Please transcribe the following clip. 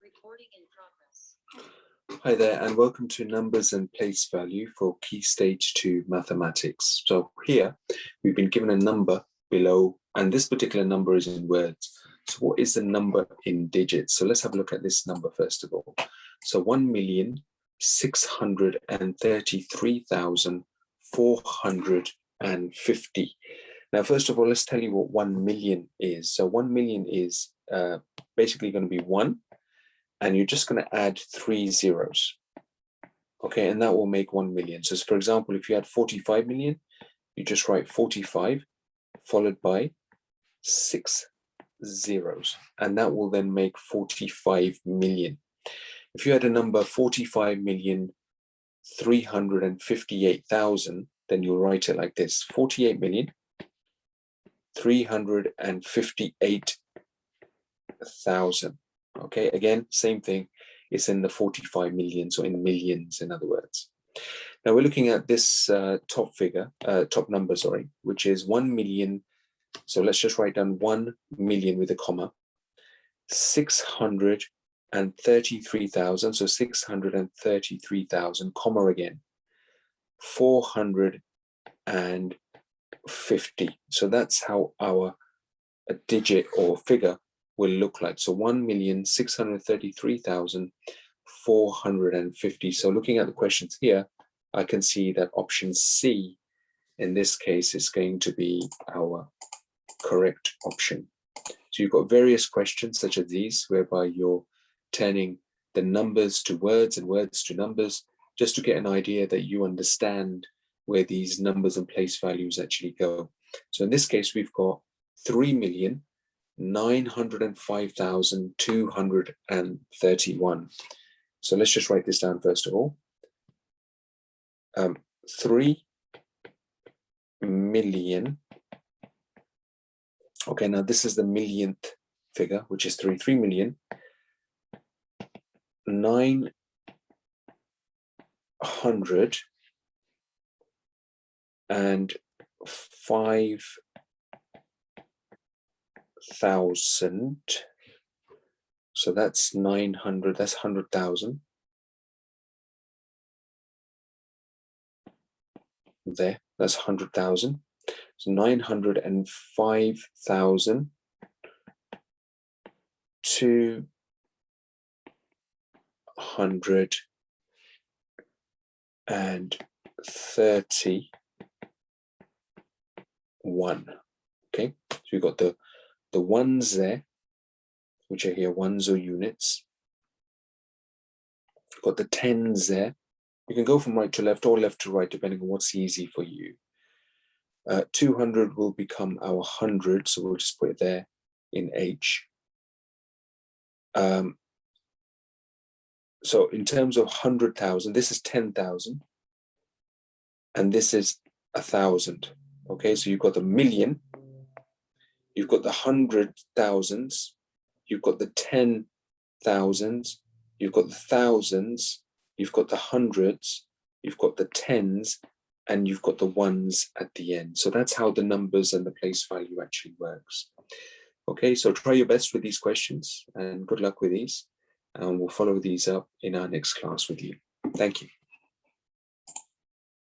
Recording in progress. Hi there, and welcome to Numbers and Place Value for Key Stage 2 Mathematics. So here we've been given a number below, and this particular number is in words. So what is the number in digits? So let's have a look at this number first of all. So 1,633,450. Now, first of all, let's tell you what 1 million is. So 1 million is basically going to be 1. And you're just going to add 3 zeros. Okay, and that will make 1 million. So for example, if you had 45 million, you just write 45 followed by 6 zeros. And that will then make 45 million. If you had a number 45,358,000, then you'll write it like this: 48,358,000. Okay, again, same thing. It's in the 45 million, so in millions, in other words. Now we're looking at this top number, which is 1 million. So let's just write down 1 million with a comma. 633,000. So 633,000, comma again. 450. So that's how our digit or figure will look like. So 1,633,450. So looking at the questions here, I can see that option C in this case is going to be our correct option. So you've got various questions such as these, whereby you're turning the numbers to words and words to numbers, just to get an idea that you understand where these numbers and place values actually go. So in this case, we've got 3,905,231. So let's just write this down first of all. 3 million. Okay, now this is the millionth figure, which is 3 million 905,000. So that's 900, that's 100,000 there, that's 100,000. So 905,231. Okay, so you've got the ones there, which are here, ones or units. Got the tens there. You can go from right to left or left to right, depending on what's easy for you. 200 will become our 100, so we'll just put it there in H. So in terms of 100,000, this is 10,000, and this is 1,000. Okay, so you've got the million, you've got the 100,000s, you've got the 10,000s, you've got the thousands, you've got the hundreds, you've got the tens, and you've got the ones at the end. So that's how the numbers and the place value actually works. Okay, so try your best with these questions and good luck with these. And we'll follow these up in our next class with you. Thank you.